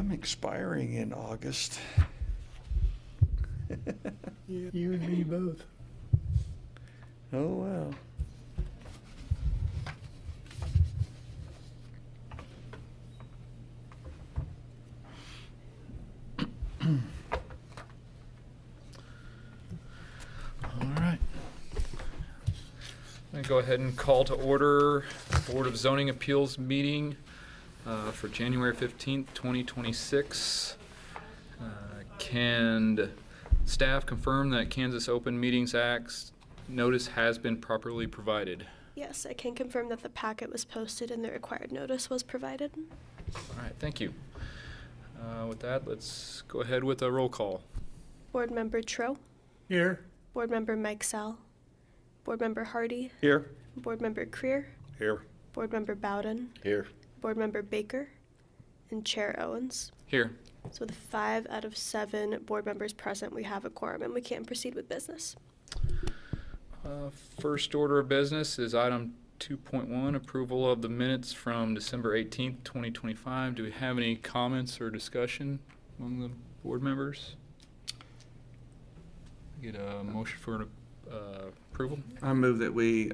I'm expiring in August. You and me both. Oh, well. All right. I'm going to go ahead and call to order Board of Zoning Appeals meeting for January 15th, 2026. Can staff confirm that Kansas Open Meetings Act notice has been properly provided? Yes, I can confirm that the packet was posted and the required notice was provided. All right, thank you. With that, let's go ahead with a roll call. Board Member Tro, Here. Board Member Mike Sell, Board Member Hardy, Here. Board Member Creer, Here. Board Member Bowden, Here. Board Member Baker, and Chair Owens. Here. So with 5 out of 7 board members present, we have a quorum and we can proceed with business. First order of business is item 2.1, approval of the minutes from December 18th, 2025. Do we have any comments or discussion among the board members? Get a motion for approval? I move that we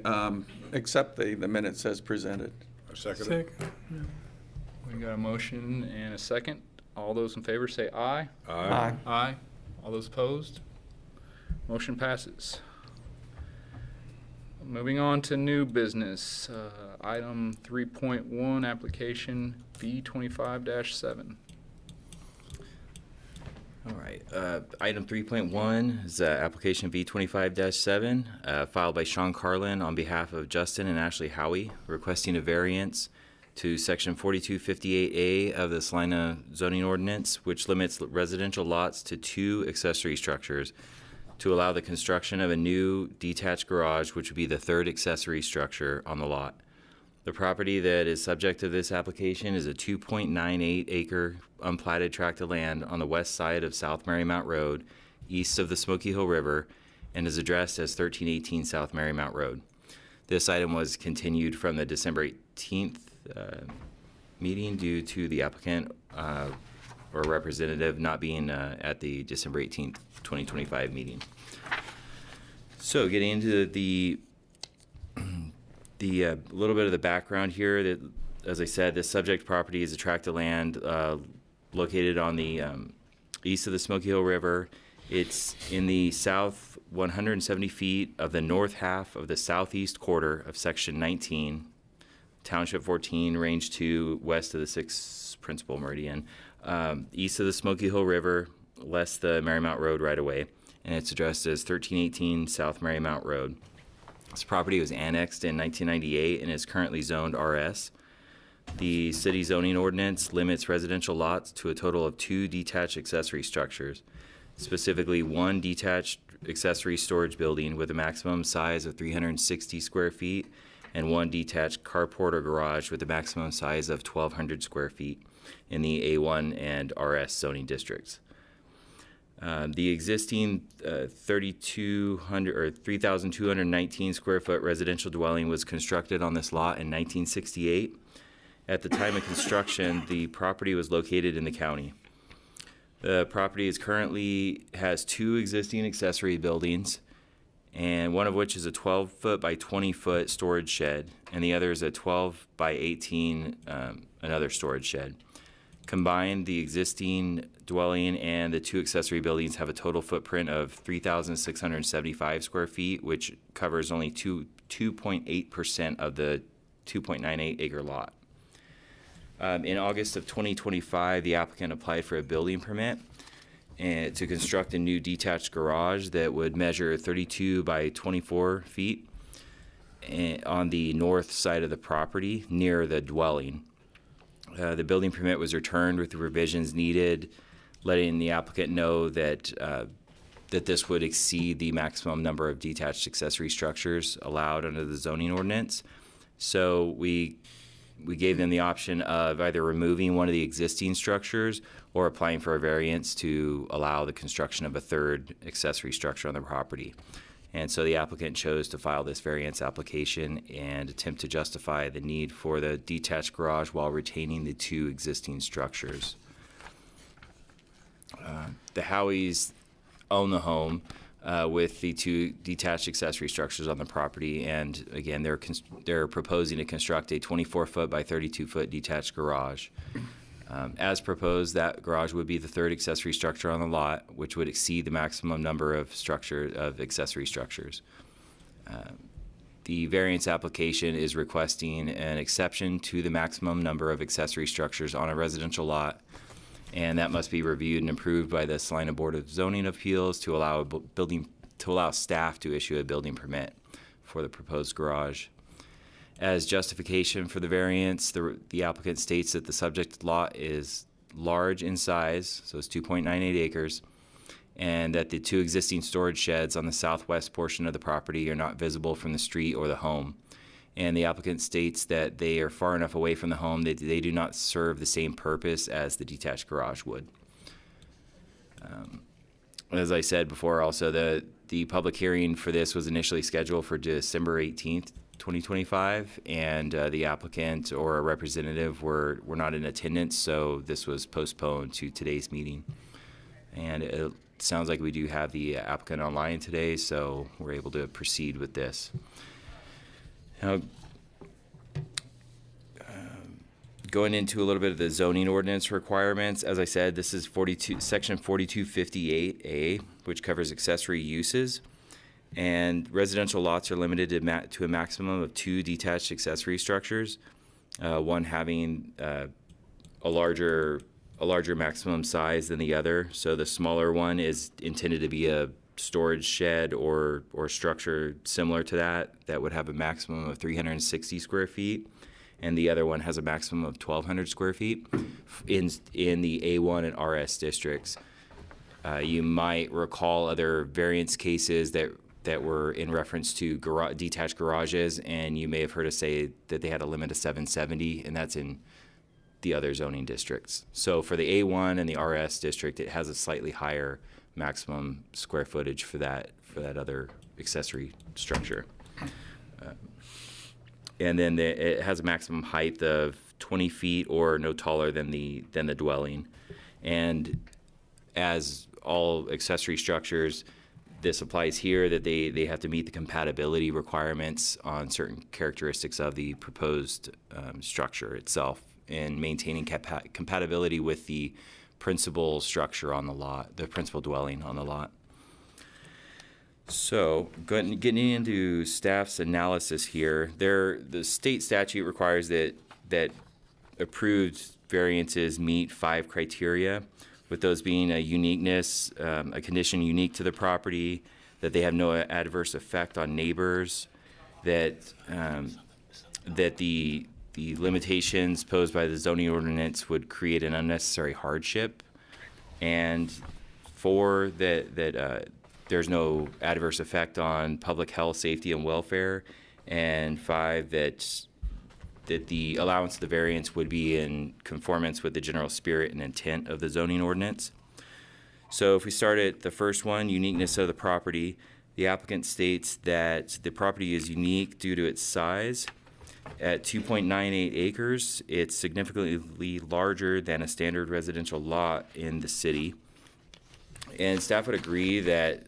accept the minutes as presented. Second. We got a motion and a second. All those in favor say aye. Aye. Aye. All those opposed? Motion passes. Moving on to new business, item 3.1, application B25-7. All right. Item 3.1 is application B25-7, filed by Sean Carlin on behalf of Justin and Ashley Howie, requesting a variance to section 4258A of the Salina zoning ordinance, which limits residential lots to 2 accessory structures to allow the construction of a new detached garage, which would be the 3rd accessory structure on the lot. The property that is subject to this application is a 2.98 acre unplatted tract of land on the west side of South Marymount Road, east of the Smoky Hill River, and is addressed as 1318 South Marymount Road. This item was continued from the December 18th meeting due to the applicant or representative not being at the December 18th, 2025 meeting. So getting into the little bit of the background here, that, as I said, this subject property is a tract of land located on the east of the Smoky Hill River. It's in the south 170 feet of the north half of the southeast quarter of section 19, Township 14, Range 2, west of the 6th Principal Meridian, east of the Smoky Hill River, less the Marymount Road right away, and it's addressed as 1318 South Marymount Road. This property was annexed in 1998 and is currently zoned RS. The city zoning ordinance limits residential lots to a total of 2 detached accessory structures, specifically 1 detached accessory storage building with a maximum size of 360 square feet and 1 detached carport or garage with a maximum size of 1,200 square feet in the A1 and RS zoning districts. The existing 3,219 square foot residential dwelling was constructed on this lot in 1968. At the time of construction, the property was located in the county. The property currently has 2 existing accessory buildings, and one of which is a 12-foot by 20-foot storage shed, and the other is a 12 by 18 another storage shed. Combined, the existing dwelling and the 2 accessory buildings have a total footprint of 3,675 square feet, which covers only 2.8% of the 2.98 acre lot. In August of 2025, the applicant applied for a building permit and to construct a new detached garage that would measure 32 by 24 feet on the north side of the property near the dwelling. The building permit was returned with the revisions needed, letting the applicant know that that this would exceed the maximum number of detached accessory structures allowed under the zoning ordinance. So we gave them the option of either removing one of the existing structures or applying for a variance to allow the construction of a 3rd accessory structure on the property. And so the applicant chose to file this variance application and attempt to justify the need for the detached garage while retaining the 2 existing structures. Howies own the home with the 2 detached accessory structures on the property, and again, they're proposing to construct a 24-foot by 32-foot detached garage. As proposed, that garage would be the 3rd accessory structure on the lot, which would exceed the maximum number of accessory structures. The variance application is requesting an exception to the maximum number of accessory structures on a residential lot, and that must be reviewed and approved by the Salina Board of Zoning Appeals to allow staff to issue a building permit for the proposed garage. As justification for the variance, the applicant states that the subject lot is large in size, so it's 2.98 acres, and that the 2 existing storage sheds on the southwest portion of the property are not visible from the street or the home. And the applicant states that they are far enough away from the home that they do not serve the same purpose as the detached garage would. As I said before, also, the public hearing for this was initially scheduled for December 18th, 2025, and the applicant or a representative were not in attendance, so this was postponed to today's meeting. And it sounds like we do have the applicant online today, so we're able to proceed with this. Now, going into a little bit of the zoning ordinance requirements, as I said, this is section 4258A, which covers accessory uses. And residential lots are limited to a maximum of 2 detached accessory structures, one having a larger maximum size than the other. So the smaller one is intended to be a storage shed or structure similar to that would have a maximum of 360 square feet, and the other one has a maximum of 1,200 square feet in the A1 and RS districts. You might recall other variance cases that were in reference to detached garages, and you may have heard us say that they had a limit of 770, and that's in the other zoning districts. So for the A1 and the RS district, it has a slightly higher maximum square footage for that other accessory structure. And then it has a maximum height of 20 feet or no taller than the dwelling. And as all accessory structures, this applies here that they have to meet the compatibility requirements on certain characteristics of the proposed structure itself, and maintaining compatibility with the principal structure on the lot, the principal dwelling on the lot. So getting into staff's analysis here, the state statute requires that approved variances meet 5 criteria, with those being a uniqueness, a condition unique to the property, that they have no adverse effect on neighbors, that the limitations posed by the zoning ordinance would create an unnecessary hardship, and 4, that there's no adverse effect on public health, safety, and welfare, and 5, that the allowance of the variance would be in conformance with the general spirit and intent of the zoning ordinance. So if we start at the first one, uniqueness of the property, the applicant states that the property is unique due to its size. At 2.98 acres, it's significantly larger than a standard residential lot in the city. And staff would agree that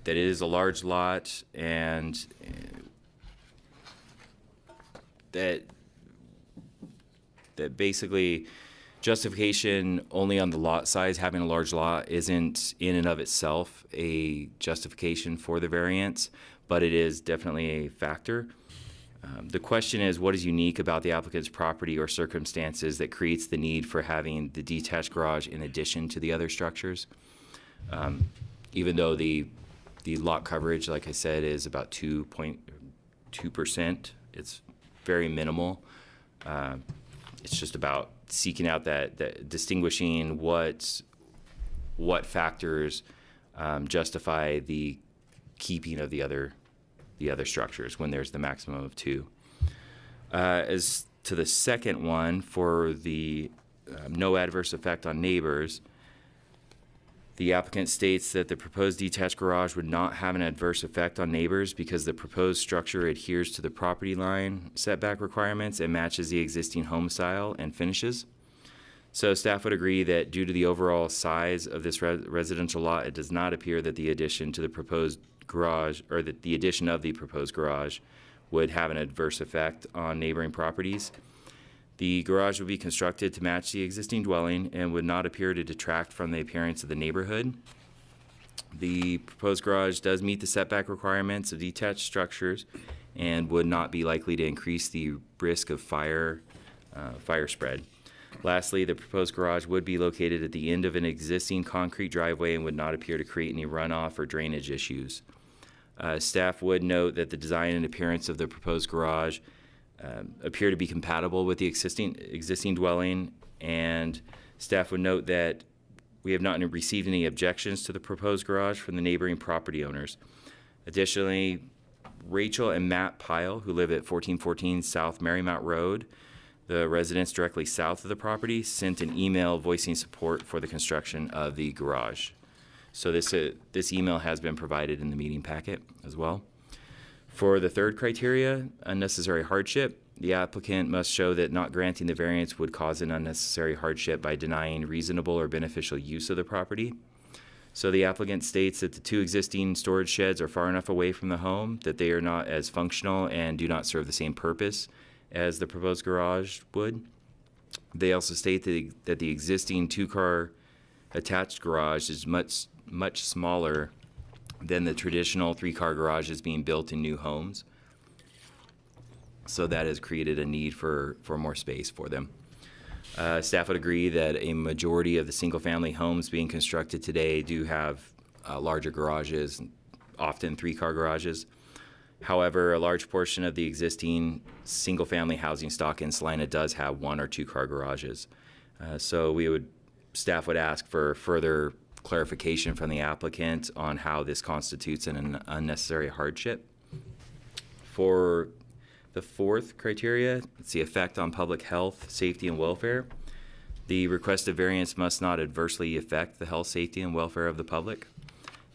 it is a large lot, and that basically justification only on the lot size, having a large lot, isn't in and of itself a justification for the variance, but it is definitely a factor. The question is, what is unique about the applicant's property or circumstances that creates the need for having the detached garage in addition to the other structures? Even though the lot coverage, like I said, is about 2.2%, it's very minimal. It's just about seeking out that distinguishing what factors justify the keeping of the other structures when there's the maximum of 2. As to the second one, for the no adverse effect on neighbors, the applicant states that the proposed detached garage would not have an adverse effect on neighbors because the proposed structure adheres to the property line setback requirements and matches the existing home style and finishes. So staff would agree that due to the overall size of this residential lot, it does not appear that the addition to the proposed garage, or that the addition of the proposed garage would have an adverse effect on neighboring properties. The garage would be constructed to match the existing dwelling and would not appear to detract from the appearance of the neighborhood. The proposed garage does meet the setback requirements of detached structures and would not be likely to increase the risk of fire spread. Lastly, the proposed garage would be located at the end of an existing concrete driveway and would not appear to create any runoff or drainage issues. Staff would note that the design and appearance of the proposed garage appear to be compatible with the existing dwelling, and staff would note that we have not received any objections to the proposed garage from the neighboring property owners. Additionally, Rachel and Matt Pyle, who live at 1414 South Marymount Road, the residents directly south of the property, sent an email voicing support for the construction of the garage. So this email has been provided in the meeting packet as well. For the third criteria, unnecessary hardship, the applicant must show that not granting the variance would cause an unnecessary hardship by denying reasonable or beneficial use of the property. So the applicant states that the two existing storage sheds are far enough away from the home that they are not as functional and do not serve the same purpose as the proposed garage would. They also state that the existing two-car attached garage is much smaller than the traditional three-car garages being built in new homes. So that has created a need for more space for them. Staff would agree that a majority of the single-family homes being constructed today do have larger garages, often three-car garages. However, a large portion of the existing single-family housing stock in Salina does have one or two-car garages. So staff would ask for further clarification from the applicant on how this constitutes an unnecessary hardship. For the fourth criteria, it's the effect on public health, safety, and welfare. The requested variance must not adversely affect the health, safety, and welfare of the public.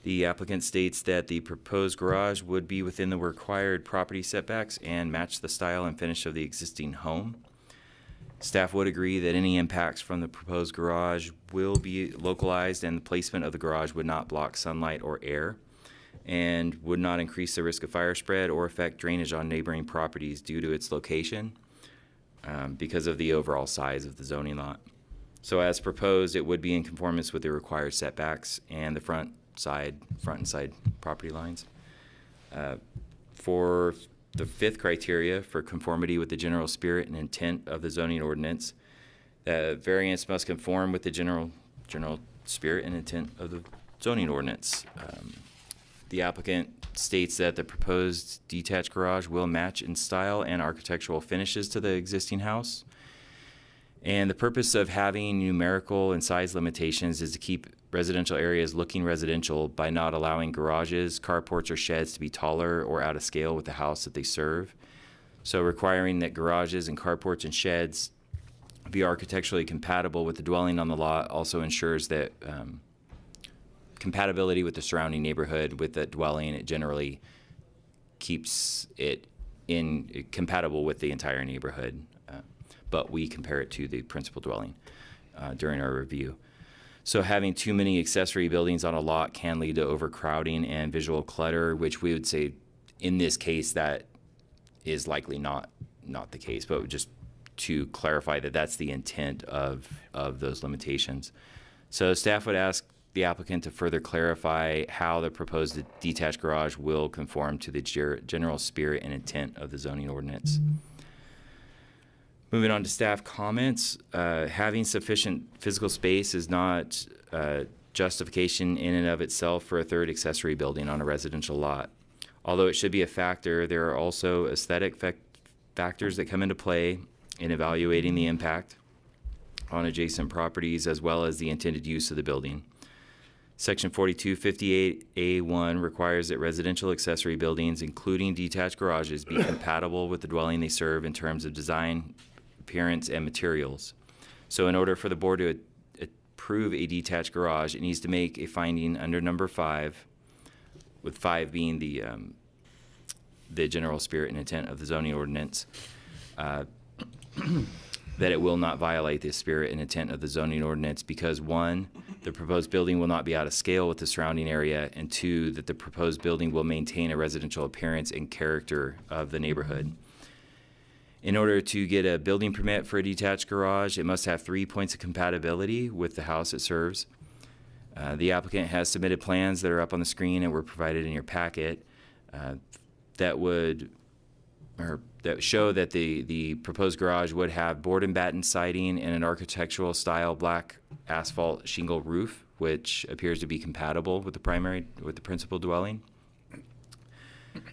The applicant states that the proposed garage would be within the required property setbacks and match the style and finish of the existing home. Staff would agree that any impacts from the proposed garage will be localized and the placement of the garage would not block sunlight or air and would not increase the risk of fire spread or affect drainage on neighboring properties due to its location because of the overall size of the zoning lot. So as proposed, it would be in conformance with the required setbacks and the front and side property lines. For the fifth criteria for conformity with the general spirit and intent of the zoning ordinance, the variance must conform with the general spirit and intent of the zoning ordinance. The applicant states that the proposed detached garage will match in style and architectural finishes to the existing house. And the purpose of having numerical and size limitations is to keep residential areas looking residential by not allowing garages, carports, or sheds to be taller or out of scale with the house that they serve. So requiring that garages and carports and sheds be architecturally compatible with the dwelling on the lot also ensures that compatibility with the surrounding neighborhood with the dwelling. It generally keeps it compatible with the entire neighborhood, but we compare it to the principal dwelling during our review. So having too many accessory buildings on a lot can lead to overcrowding and visual clutter, which we would say in this case that is likely not the case, but just to clarify that that's the intent of those limitations. So staff would ask the applicant to further clarify how the proposed detached garage will conform to the general spirit and intent of the zoning ordinance. Moving on to staff comments, having sufficient physical space is not justification in and of itself for a third accessory building on a residential lot. Although it should be a factor, there are also aesthetic factors that come into play in evaluating the impact on adjacent properties as well as the intended use of the building. Section 4258A1 requires that residential accessory buildings, including detached garages, be compatible with the dwelling they serve in terms of design, appearance, and materials. So in order for the board to approve a detached garage, it needs to make a finding under number 5, with 5 being the general spirit and intent of the zoning ordinance. that it will not violate the spirit and intent of the zoning ordinance because, one, the proposed building will not be out of scale with the surrounding area, and two, that the proposed building will maintain a residential appearance and character of the neighborhood. In order to get a building permit for a detached garage, it must have 3 points of compatibility with the house it serves. The applicant has submitted plans that are up on the screen and were provided in your packet that show that the proposed garage would have board and batten siding and an architectural style black asphalt shingle roof, which appears to be compatible with the principal dwelling.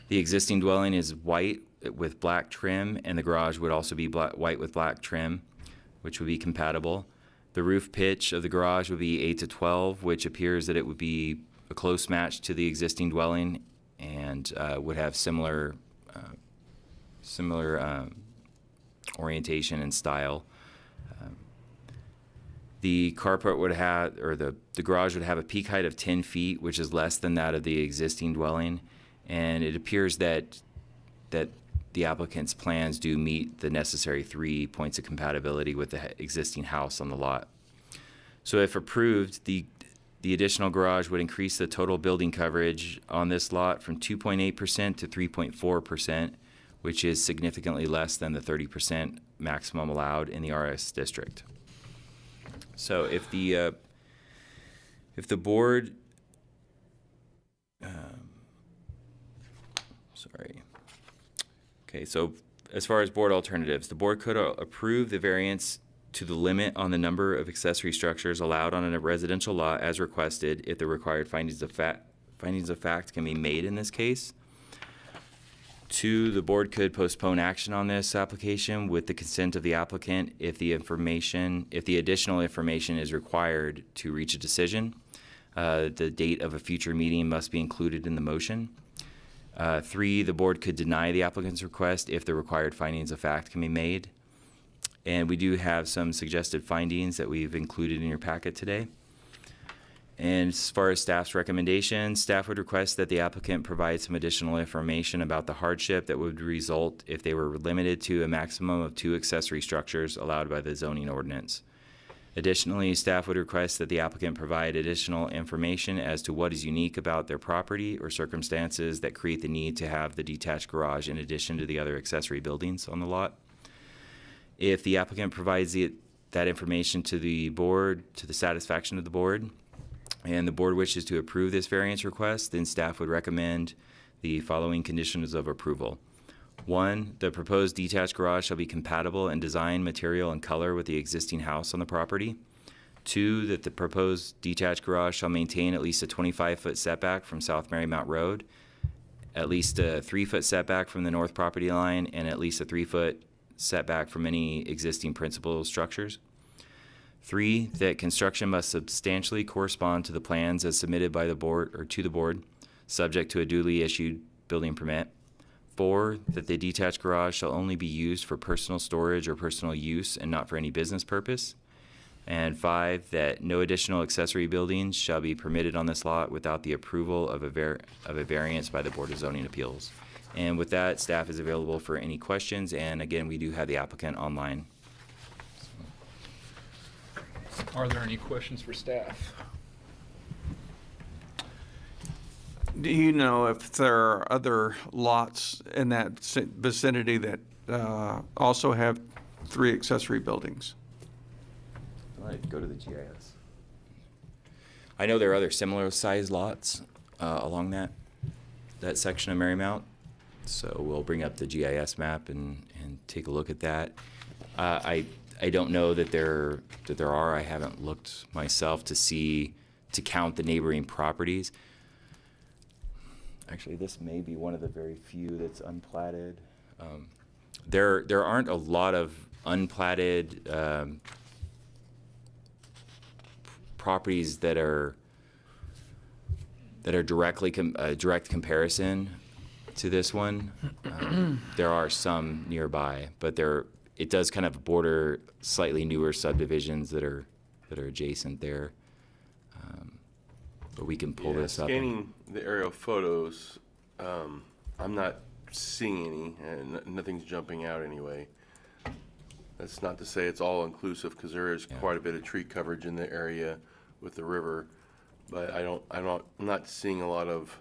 The existing dwelling is white with black trim, and the garage would also be white with black trim, which would be compatible. The roof pitch of the garage would be 8 to 12, which appears that it would be a close match to the existing dwelling and would have similar orientation and style. The carport would have, or the garage would have a peak height of 10 feet, which is less than that of the existing dwelling. And it appears that the applicant's plans do meet the necessary 3 points of compatibility with the existing house on the lot. So if approved, the additional garage would increase the total building coverage on this lot from 2.8% to 3.4%, which is significantly less than the 30% maximum allowed in the RS district. So if the board, okay, so as far as board alternatives, the board could approve the variance to the limit on the number of accessory structures allowed on a residential lot as requested if the required findings of fact can be made in this case. 2, the board could postpone action on this application with the consent of the applicant if the additional information is required to reach a decision. The date of a future meeting must be included in the motion. 3, the board could deny the applicant's request if the required findings of fact can be made. And we do have some suggested findings that we've included in your packet today. And as far as staff's recommendations, staff would request that the applicant provide some additional information about the hardship that would result if they were limited to a maximum of 2 accessory structures allowed by the zoning ordinance. Additionally, staff would request that the applicant provide additional information as to what is unique about their property or circumstances that create the need to have the detached garage in addition to the other accessory buildings on the lot. If the applicant provides that information to the board, to the satisfaction of the board, and the board wishes to approve this variance request, then staff would recommend the following conditions of approval. 1, the proposed detached garage shall be compatible in design, material, and color with the existing house on the property. 2, that the proposed detached garage shall maintain at least a 25-foot setback from South Marymount Road, at least a 3-foot setback from the north property line, and at least a 3-foot setback from any existing principal structures. 3, that construction must substantially correspond to the plans as submitted by the board or to the board, subject to a duly issued building permit. 4, that the detached garage shall only be used for personal storage or personal use and not for any business purpose. And 5, that no additional accessory buildings shall be permitted on this lot without the approval of a variance by the Board of Zoning Appeals. And with that, staff is available for any questions, and again, we do have the applicant online. Are there any questions for staff? Do you know if there are other lots in that vicinity that also have 3 accessory buildings? Go to the GIS. I know there are other similar sized lots along that section of Marymount. So we'll bring up the GIS map and take a look at that. I don't know that there are. I haven't looked myself to count the neighboring properties. Actually, this may be one of the very few that's unplatted. There aren't a lot of unplatted properties that are directly direct comparison to this one. There are some nearby, but it does kind of border slightly newer subdivisions that are adjacent there. But we can pull this up. Scanning the aerial photos, I'm not seeing any, and nothing's jumping out anyway. That's not to say it's all inclusive, because there is quite a bit of tree coverage in the area with the river. But I'm not seeing a lot of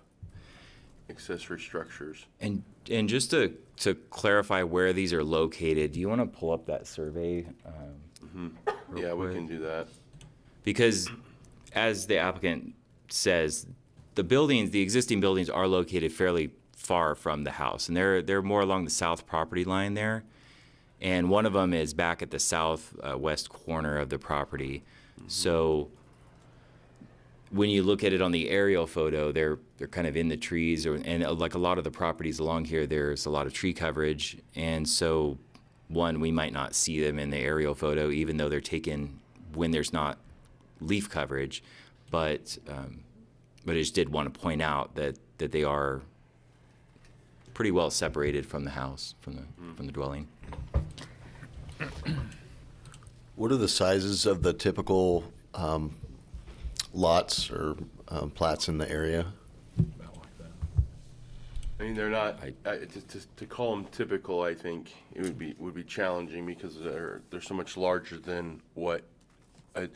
accessory structures. And just to clarify where these are located, do you want to pull up that survey? Real Yeah, we quick? can do that. Because as the applicant says, the existing buildings are located fairly far from the house, and they're more along the south property line there. And one of them is back at the south west corner of the property. So when you look at it on the aerial photo, they're kind of in the trees, and like a lot of the properties along here, there's a lot of tree coverage, and so we might not see them in the aerial photo, even though they're taken when there's not leaf coverage. But I just did want to point out that they are pretty well separated from the house, from the dwelling. What are the sizes of the typical lots or plats in the area? I mean, they're not, to call them typical, I think it would be challenging, because they're so much larger than what a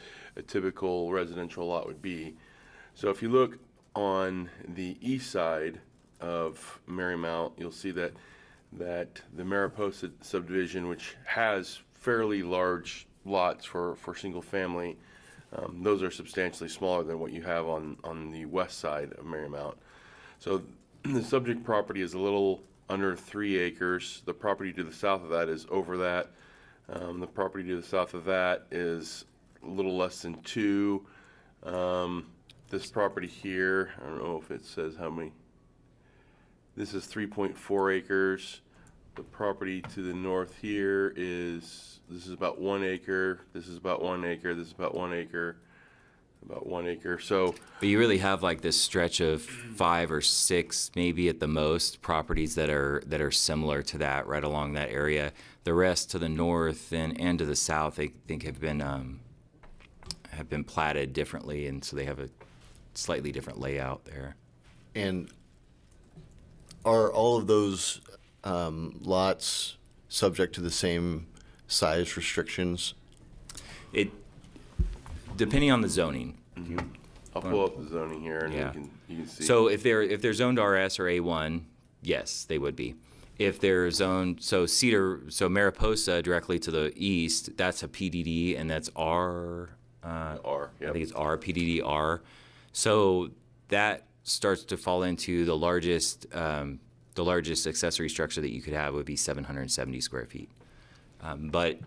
typical residential lot would be. So if you look on the east side of Marymount, you'll see that the Mariposa subdivision, which has fairly large lots for single family, those are substantially smaller than what you have on the west side of Marymount. So the subject property is a little under 3 acres. The property to the south of that is over that. The property to the south of that is a little less than 2. This property here, I don't know if it says how many. This is 3.4 acres. The property to the north here this is about 1 acre. This is about 1 acre. This is about 1 acre. About 1 acre. So, But you really have like this stretch of 5 or 6, maybe at the most, properties that are similar to that, right along that area. The rest to the north and to the south, I think have been platted differently, and so they have a slightly different layout there. And are all of those lots subject to the same size restrictions? Depending on the zoning. I'll pull up the zoning here, and Yeah. you can see. So if they're zoned RS or A1, yes, they would be. If they're zoned, so Mariposa directly to the east, that's a PDD, and that's R. R, I yep. think it's R, PDD R. So that starts to fall into the largest accessory structure that you could have would be 770 square feet. But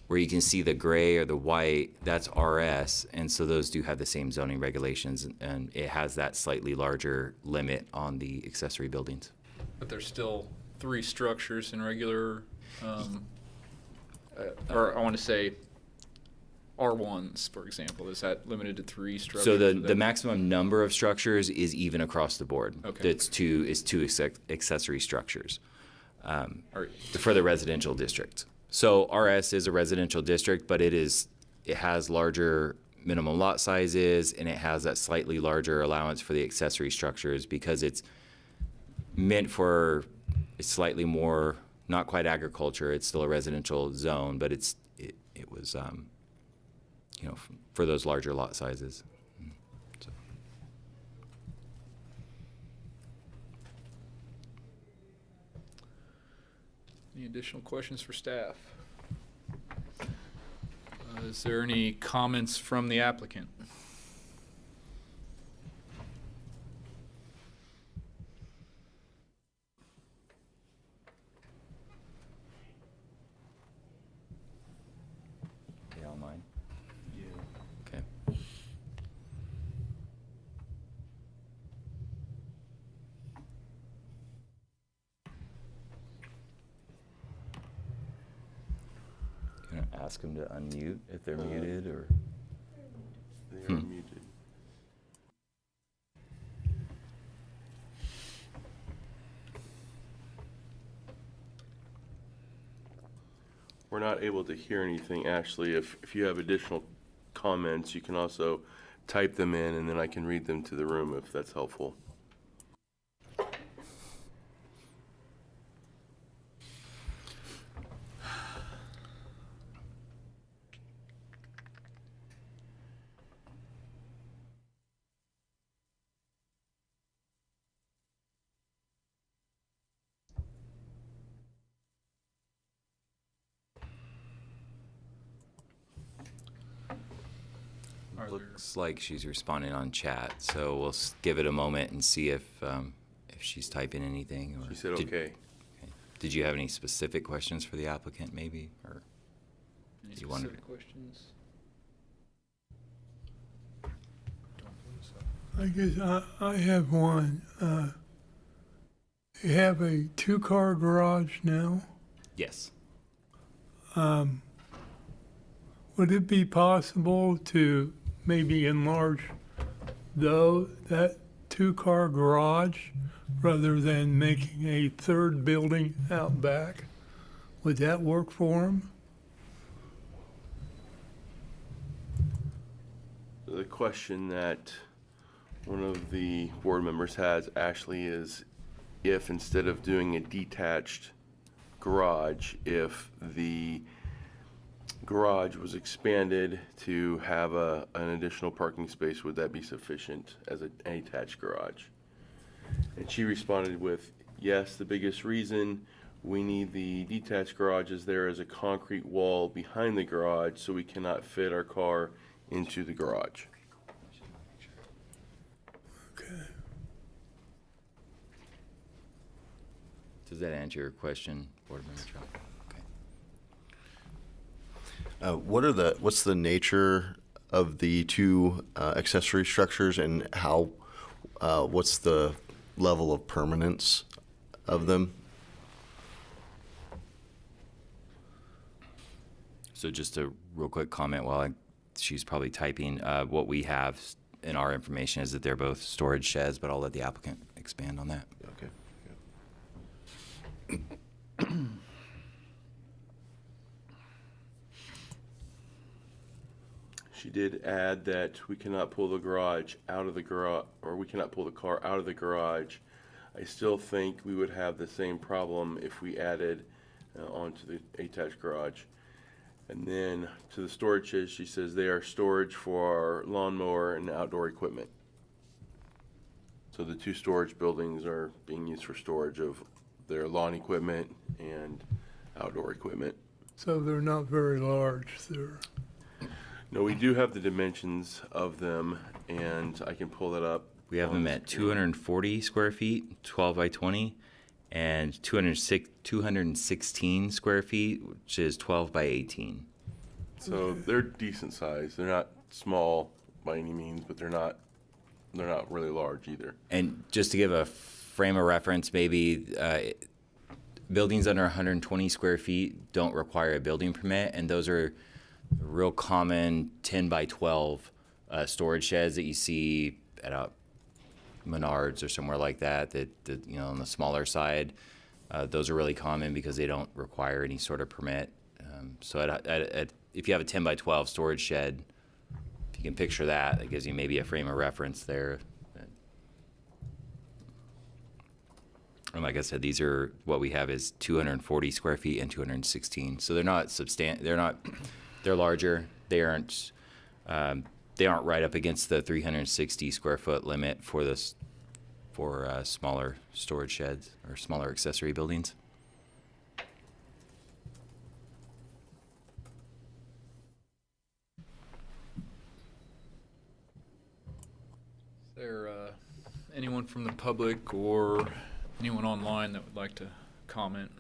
where you can see the gray or the white, that's RS, and so those do have the same zoning regulations, and it has that slightly larger limit on the accessory buildings. But there's still 3 structures in regular, or I want to say R1s, for example. Is that limited to 3 structures? So Or the that- maximum number of structures is even across the board. Okay. It's two accessory structures or- for the residential district. So RS is a residential district, but it has larger minimum lot sizes, and it has that slightly larger allowance for the accessory structures because it's meant for slightly more, not quite agriculture. It's still a residential zone, but it was for those larger lot sizes. So. Any additional questions for staff? Is there any comments from the applicant? They all mine? Yeah. Okay. You gonna ask them to unmute if they're muted, or? They are muted. We're not able to hear anything, Ashley. If you have additional comments, you can also type them in, and then I can read them to the room if that's helpful. Looks like she's responding on chat, so we'll give it a moment and see if she's typing anything. Or She said did, okay. Did you have any specific questions for the applicant, maybe, or Any you wanted- specific questions? I guess I have one. You have a two-car garage now. yes? Would it be possible to maybe enlarge that two-car garage rather than making a third building out back? Would that work for them? The question that one of the board members has, Ashley, is if instead of doing a detached garage, if the garage was expanded to have an additional parking space, would that be sufficient as an attached garage? And she responded with, yes, the biggest reason we need the detached garage is there is a concrete wall behind the garage, so we cannot fit our car into the garage. Okay. Does that answer your question, Board Member Chow? What's the nature of the two accessory structures, and what's the level of permanence of them? So just a real quick comment while she's probably typing. What we have in our information is that they're both storage sheds, but I'll let the applicant expand on that. Okay. She did add that we cannot pull the garage out of the garage, or we cannot pull the car out of the garage. I still think we would have the same problem if we added onto the attached garage. And then to the storage sheds, she says they are storage for our lawnmower and outdoor equipment. So the two storage buildings are being used for storage of their lawn equipment and outdoor equipment. So they're not very large. They're No, we do have the dimensions of them, and I can pull that up. We have them at 240 square feet, 12 by 20, and 216 square feet, which is 12 by 18. So they're decent size. They're not small by any means, but they're not really large either. And just to give a frame of reference, maybe buildings under 120 square feet don't require a building permit, and those are real common 10 by 12 storage sheds that you see at Menards or somewhere like that, on the smaller side. Those are really common because they don't require any sort of permit. So if you have a 10 by 12 storage shed, if you can picture that, it gives you maybe a frame of reference there. And like I said, these are what we have is 240 square feet and 216. So they're not they're larger. They aren't right up against the 360 square foot limit for smaller storage sheds or smaller accessory buildings. Is there anyone from the public or anyone online that would like to comment?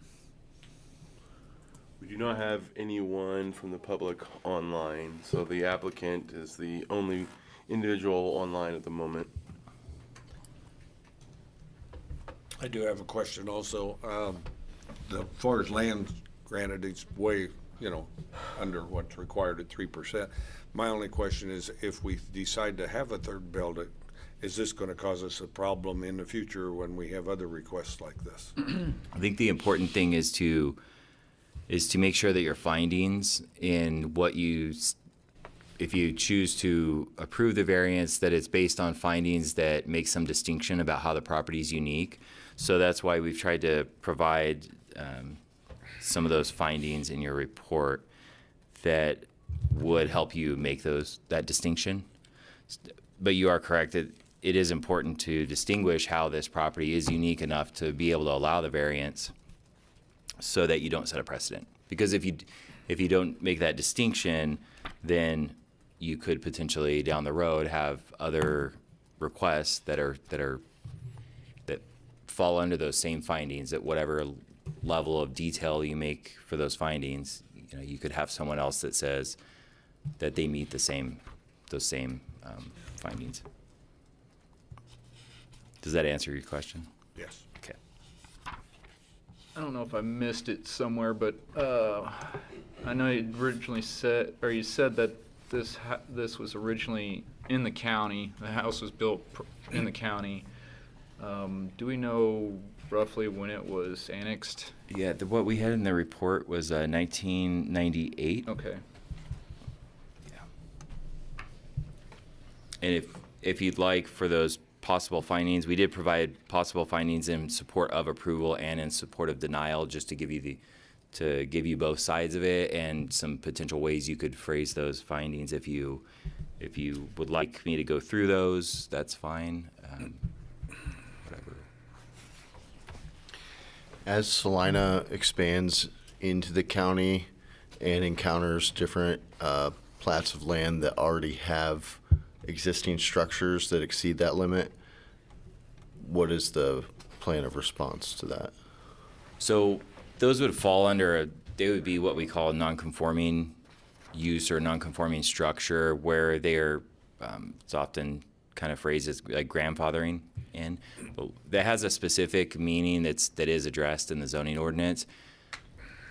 We do not have anyone from the public online, so the applicant is the only individual online at the moment. I do have a question also. As far as land, granted, it's way, under what's required at 3%. My only question is, if we decide to have a third building, is this going to cause us a problem in the future when we have other requests like this? I think the important thing is to make sure that your findings in if you choose to approve the variance, that it's based on findings that make some distinction about how the property is unique. So that's why we've tried to provide some of those findings in your report that would help you make that distinction. But you are correct that it is important to distinguish how this property is unique enough to be able to allow the variance, so that you don't set a precedent. Because if you don't make that distinction, then you could potentially down the road have other requests that fall under those same findings at whatever level of detail you make for those findings. You know, you could have someone else that says that they meet those same findings. Does that answer your question? Yes. Okay. I don't know if I missed it somewhere, but I know you originally said, or you said that this was originally in the county. The house was built in the county. Do we know roughly when it was annexed? Yeah, what we had in the report was 1998. Okay. Yeah. And if you'd like for those possible findings, we did provide possible findings in support of approval and in support of denial, just to give you both sides of it and some potential ways you could phrase those findings. If you would like me to go through those, that's fine. Whatever. As Salina expands into the county and encounters different plats of land that already have existing structures that exceed that limit, what is the plan of response to that? So those would fall under they would be what we call non-conforming use or non-conforming structure, where they're it's often kind of phrased as like grandfathering in, but that has a specific meaning that is addressed in the zoning ordinance.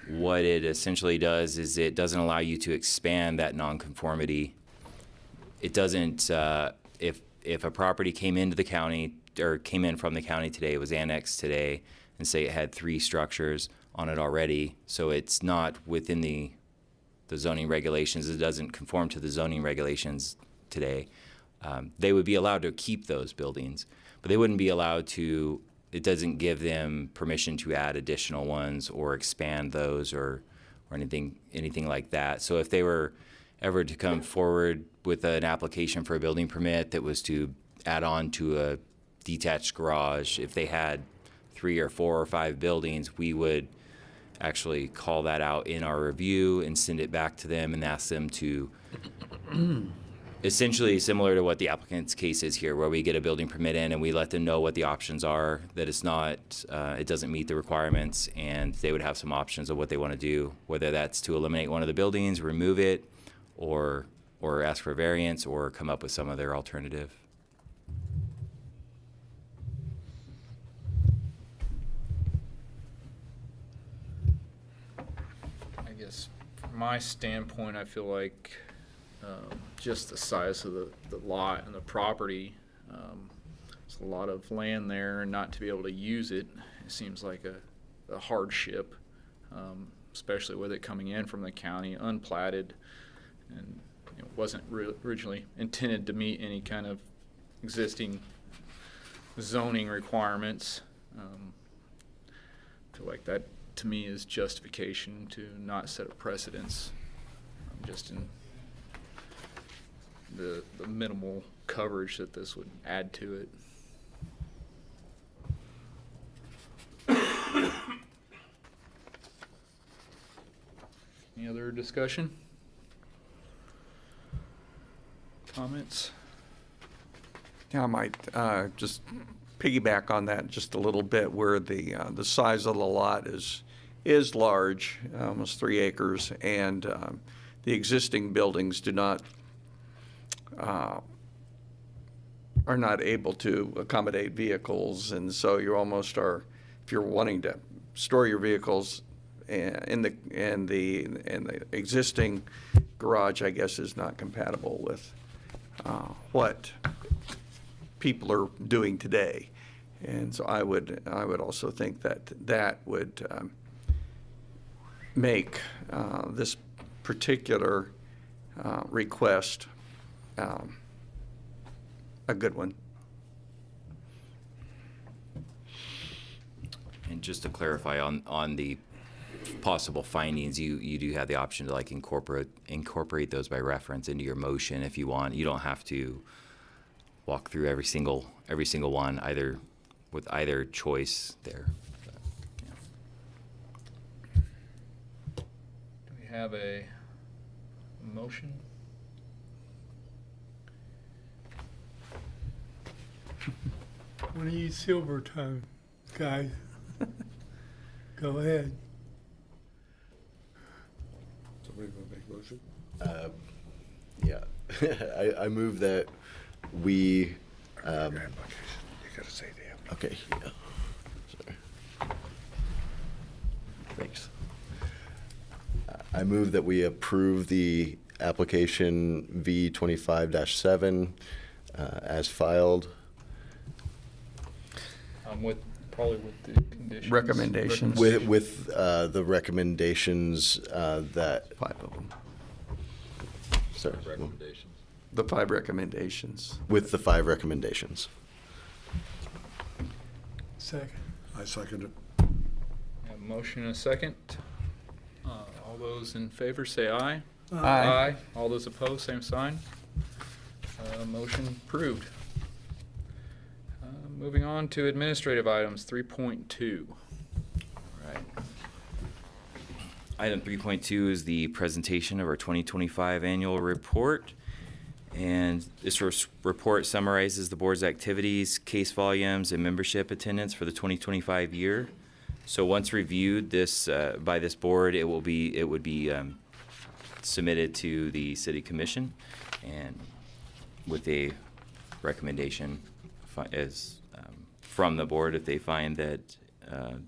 What it essentially does is it doesn't allow you to expand that non-conformity. It doesn't if a property came into the county or came in from the county today, it was annexed today, and say it had 3 structures on it already, so it's not within the zoning regulations, it doesn't conform to the zoning regulations today, they would be allowed to keep those buildings, but they wouldn't be allowed to, it doesn't give them permission to add additional ones or expand those or anything like that. So if they were ever to come forward with an application for a building permit that was to add on to a detached garage, if they had 3 or 4 or 5 buildings, we would actually call that out in our review and send it back to them and ask them to essentially similar to what the applicant's case is here, where we get a building permit in and we let them know what the options are, that it's not, it doesn't meet the requirements, and they would have some options of what they want to do, whether that's to eliminate one of the buildings, remove it, or ask for variance, or come up with some other alternative. I guess from my standpoint, I feel like just the size of the lot and the property, there's a lot of land there, and not to be able to use it, it seems like a hardship, especially with it coming in from the county unplatted, and wasn't originally intended to meet any kind of existing zoning requirements. I feel like that to me is justification to not set a precedence, just in the minimal coverage that this would add to it. Any other discussion? Comments? Yeah, I might just piggyback on that just a little bit, where the size of the lot is large, almost 3 acres, and the existing buildings are not able to accommodate vehicles, and so you almost are, if you're wanting to store your vehicles in the existing garage, I guess, is not compatible with what people are doing today. And so I would also think that would make this particular request a good one. And just to clarify on the possible findings, you do have the option to like incorporate those by reference into your motion if you want. You don't have to walk through every single one with either choice there. But, yeah. Do we have a motion? One of you silver tongue guys. Go ahead. Somebody gonna make a motion? Yeah. I move that we, You gotta say the okay, yeah. Sorry. Thanks. I move that we approve the application V25-7 as filed. Probably with the conditions. Recommendations. With the recommendations that, 5 of them. sorry, The 5 recommendations. with the 5 recommendations. Second. I second it. A motion and a second. All those in favor say aye. Aye. All those opposed, same sign. Motion approved. Moving on to administrative items, 3.2. Right. Item 3.2 is the presentation of our 2025 annual report. And this report summarizes the board's activities, case volumes, and membership attendance for the 2025 year. So once reviewed by this board, it would be submitted to the city commission, and with a recommendation from the board if they find that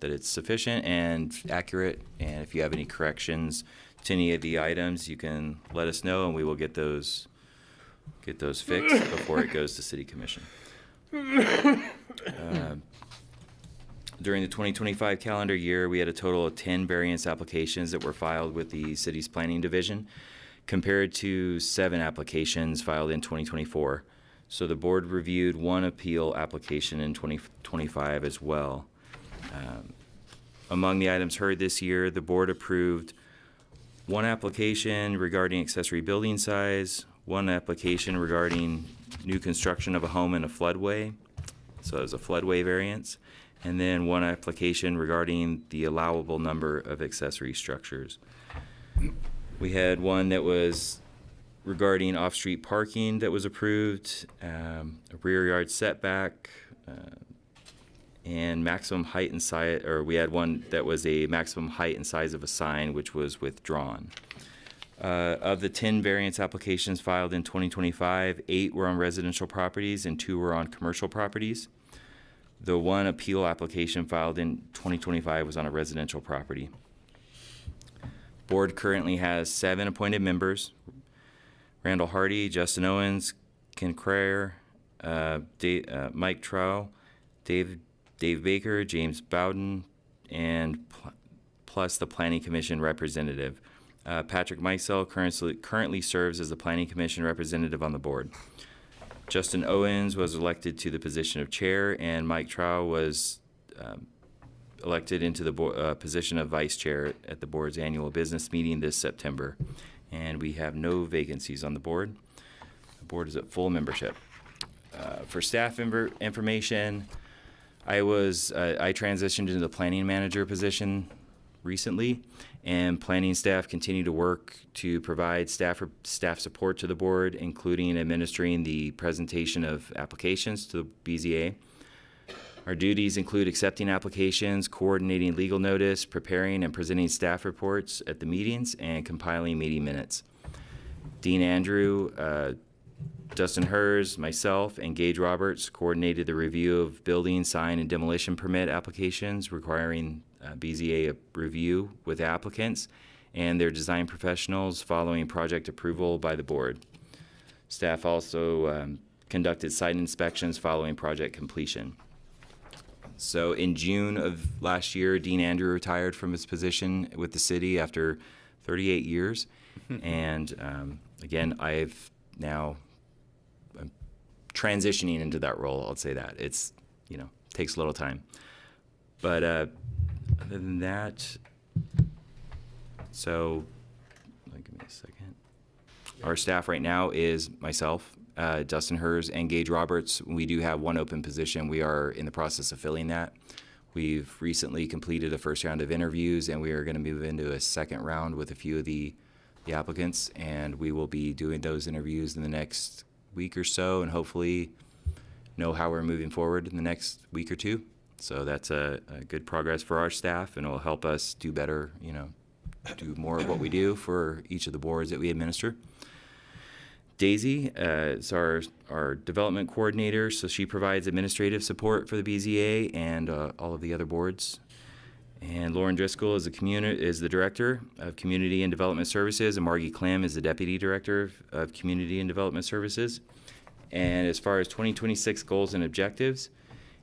it's sufficient and accurate. And if you have any corrections to any of the items, you can let us know, and we will get those fixed before it goes to city commission. During the 2025 calendar year, we had a total of 10 variance applications that were filed with the city's planning division, compared to 7 applications filed in 2024. So the board reviewed 1 appeal application in 2025 as well. Among the items heard this year, the board approved 1 application regarding accessory building size, 1 application regarding new construction of a home in a floodway, so it was a floodway variance, and then 1 application regarding the allowable number of accessory structures. We had 1 that was regarding off-street parking that was approved, a rear yard setback, and maximum height and size, or we had 1 that was a maximum height and size of a sign, which was withdrawn. Of the 10 variance applications filed in 2025, 8 were on residential properties and 2 were on commercial properties. The 1 appeal application filed in 2025 was on a residential property. Board currently has 7 appointed members: Randall Hardy, Justin Owens, Ken Crayer, Mike Trow, Dave Baker, James Bowden, and plus the Planning Commission representative. Patrick Meisel currently serves as the Planning Commission representative on the board. Justin Owens was elected to the position of chair, and Mike Trow was elected into the position of vice chair at the board's annual business meeting this September. And we have no vacancies on the board. The board is at full membership. For staff information, I transitioned into the planning manager position recently, and planning staff continue to work to provide staff support to the board, including administering the presentation of applications to the BZA. Our duties include accepting applications, coordinating legal notice, preparing and presenting staff reports at the meetings, and compiling meeting minutes. Dean Andrew, Dustin Hers, myself, and Gage Roberts coordinated the review of building, sign, and demolition permit applications requiring BZA review with applicants and their design professionals following project approval by the board. Staff also conducted site inspections following project completion. So in June of last year, Dean Andrew retired from his position with the city after 38 years. And again, I'm transitioning into that role. I'll say that. It's, takes a little time. But other than that, so give me a second. Our staff right now is myself, Dustin Hers, and Gage Roberts. We do have 1 open position. We are in the process of filling that. We've recently completed a first round of interviews, and we are going to move into a second round with a few of the applicants, and we will be doing those interviews in the next week or so, and hopefully know how we're moving forward in the next week or two. So that's a good progress for our staff, and it will help us do better, do more of what we do for each of the boards that we administer. Daisy is our development coordinator, so she provides administrative support for the BZA and all of the other boards. And Lauren Driscoll is the director of Community and Development Services, and Margie Clem is the deputy director of Community and Development Services. And as far as 2026 goals and objectives,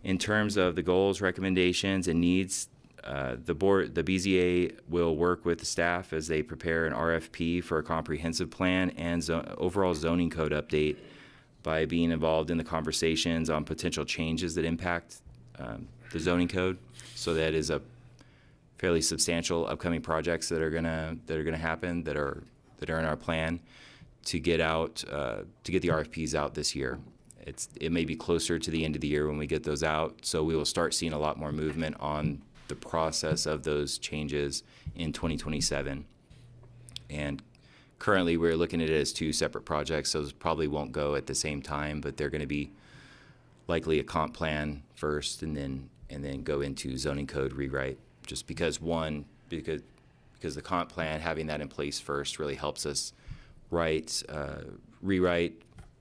in terms of the goals, recommendations, and needs, the BZA will work with the staff as they prepare an RFP for a comprehensive plan and overall zoning code update by being involved in the conversations on potential changes that impact the zoning code. So that is a fairly substantial upcoming projects that are gonna happen that are in our plan to get the RFPs out this year. It may be closer to the end of the year when we get those out, so we will start seeing a lot more movement on the process of those changes in 2027. And currently we're looking at it as two separate projects, so those probably won't go at the same time, but they're going to be likely a comp plan first and then go into zoning code rewrite, just because the comp plan, having that in place first, really helps us rewrite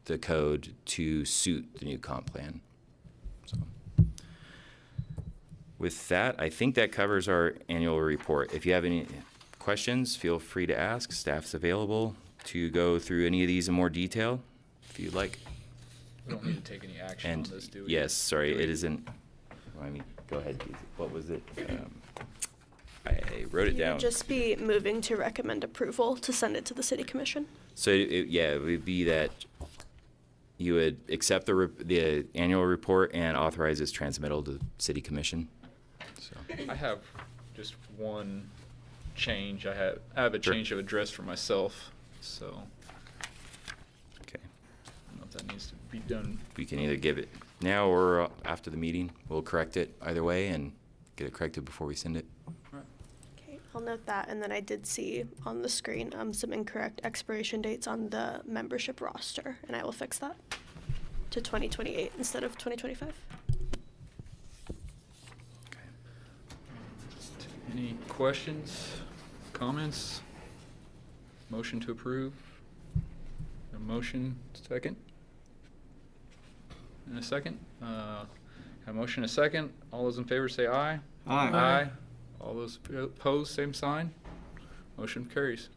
the code to suit the new comp plan. So with that, I think that covers our annual report. If you have any questions, feel free to ask. Staff's available to go through any of these in more detail if you'd like. We don't need to take any action on this, do we? Yes, sorry, it isn't. Go ahead, Daisy. What was it? I wrote it You down. would just be moving to recommend approval to send it to the city commission. So it would be that you would accept the annual report and authorize its transmittal to the city commission. So I have just one change. I have a Sure. change of address for myself, so okay, I don't know if that needs to be done. we can either give it now or after the meeting. We'll correct it either way and get it corrected before we send it. Okay, I'll note that, and then I did see on the screen some incorrect expiration dates on the membership roster, and I will fix that to 2028 instead of 2025. Any questions, comments? Motion to approve? A motion, second? And a second? A motion, a second. All those in favor say aye. Aye. Aye. All those opposed, same sign. Motion carries.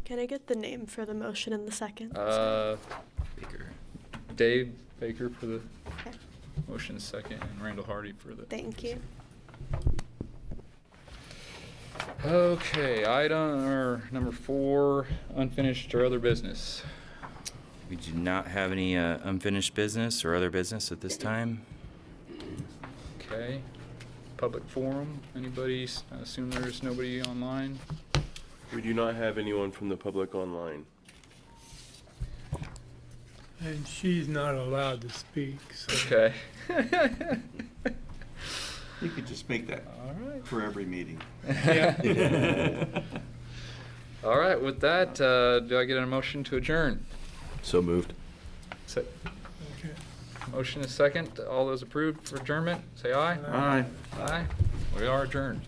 Can I get the name for the motion in the second? Baker. Dave Baker for the Okay. motion second, and Randall Hardy for the. Thank you. Okay, number 4, unfinished or other business. We do not have any unfinished business or other business at this time. Okay. Public forum, anybody? I assume there's nobody online. We do not have anyone from the public online. And she's not allowed to speak, so. Okay. You could just make that All right. for every meeting. All right, with that, do I get a motion to adjourn? So moved. Se- Okay. Motion is second. All those approved for adjournment, say aye. Aye. Aye. We are adjourned.